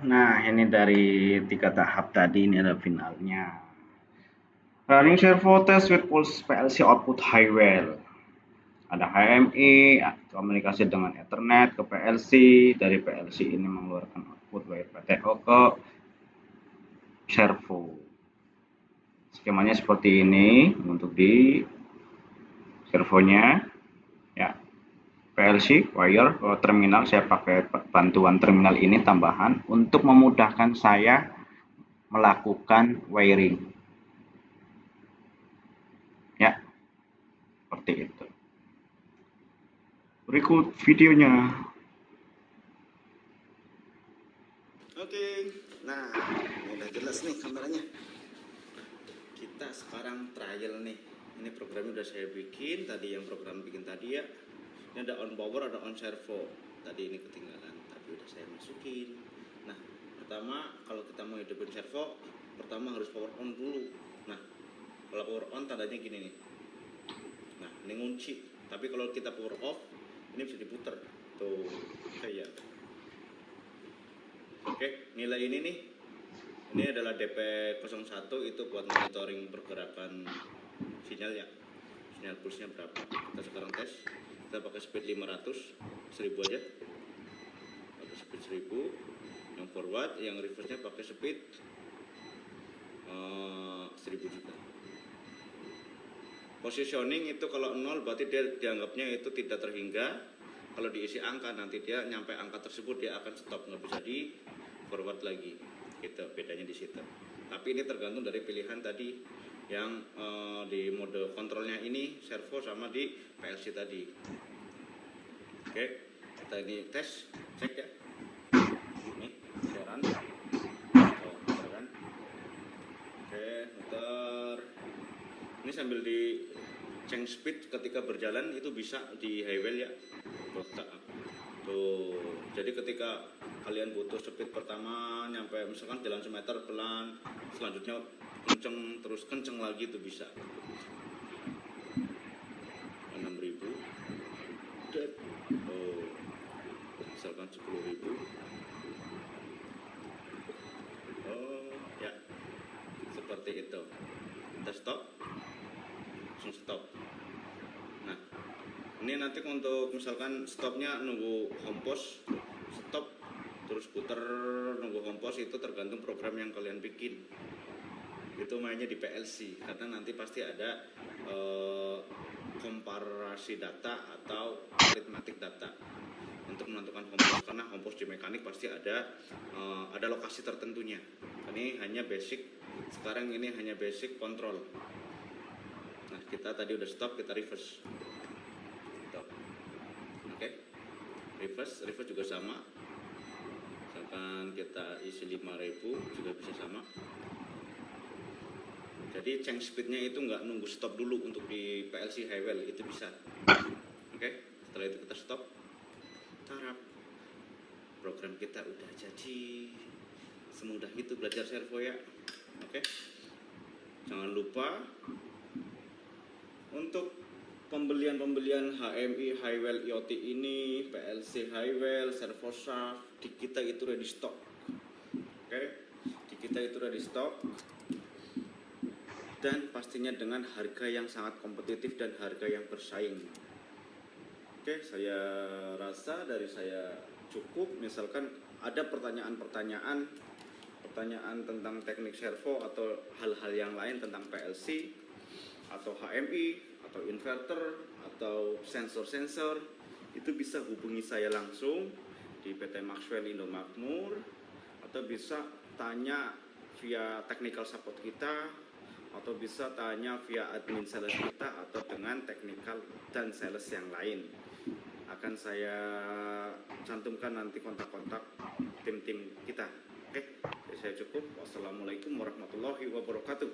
Nah, ini dari 3 tahap tadi, ini adalah finalnya. Running servo test with pulse PLC output high well. Ada HMI, komunikasi dengan Ethernet ke PLC, dari PLC ini mengeluarkan output wire PTO ke servo. Skemanya seperti ini untuk di servonya, ya. PLC wire ke terminal, saya pakai bantuan terminal ini tambahan untuk memudahkan saya melakukan wiring, ya, seperti itu. Berikut videonya. Oke, nah ini udah jelas nih kameranya. Kita sekarang trial nih. Ini programnya udah saya bikin, tadi yang program bikin tadi ya. Ini ada on power, ada on servo. Tadi ini ketinggalan, tapi udah saya masukin. Nah, pertama kalau kita mau hidupin servo, pertama harus power on dulu. Nah, kalau power on tandanya gini nih. Nah, ini ngunci. Tapi kalau kita power off, ini bisa diputer. Tuh, kayak. Oke, nilai ini nih. Ini adalah DP01, itu buat monitoring pergerakan sinyal ya. Sinyal pulsnya berapa. Kita sekarang tes. Kita pakai speed 500, 1000 aja. Pakai speed 1000. Yang forward, yang reverse-nya pakai speed 1000 juga. Positioning itu kalau 0 berarti dia dianggapnya itu tidak terhingga. Kalau diisi angka nanti dia nyampe angka tersebut dia akan stop, nggak bisa di forward lagi. Gitu bedanya di situ. Tapi ini tergantung dari pilihan tadi yang di mode kontrolnya ini servo sama di PLC tadi. Oke, kita ini tes, cek ya. Ini siaran. Oh, muter kan. Oke, muter. Ini sambil di change speed ketika berjalan itu bisa di high well ya. Tuh, jadi ketika kalian butuh speed pertama nyampe misalkan jalan semeter pelan, selanjutnya kenceng, terus kenceng lagi itu bisa. 6000 dead. Oh, misalkan 10.000. Oh ya, seperti itu. Kita stop, langsung stop. Nah, ini nanti untuk misalkan stopnya nunggu home pause, stop terus puter nunggu home pause, itu tergantung program yang kalian bikin. Itu mainnya di PLC karena nanti pasti ada komparasi data atau aritmatik data untuk menentukan home pause, karena home pause di mekanik pasti ada lokasi tertentunya. Ini hanya basic, sekarang ini hanya basic kontrol. Nah, kita tadi udah stop, kita reverse. Stop. Oke. Reverse juga sama. Misalkan kita isi 5000 juga bisa sama. Jadi change speednya itu nggak nunggu stop dulu untuk di PLC high well, itu bisa. Oke, setelah itu kita stop. Tarap. Program kita udah jadi. Semudah itu belajar servo ya. Oke. Jangan lupa untuk pembelian HMI high well IoT ini, PLC high well, servo shaft di kita itu ready stock. Oke, di kita itu ready stock dan pastinya dengan harga yang sangat kompetitif dan harga yang bersaing. Oke, saya rasa dari saya cukup. Misalkan ada pertanyaan tentang teknik servo atau hal-hal yang lain tentang PLC atau HMI atau inverter atau sensor-sensor, itu bisa hubungi saya langsung di PT Maxwell Indomakmur, atau bisa tanya via technical support kita, atau bisa tanya via admin sales kita, atau dengan technical dan sales yang lain. Akan saya cantumkan nanti kontak-kontak tim-tim kita. Oke, saya cukup. Wassalamualaikum warahmatullahi wabarakatuh.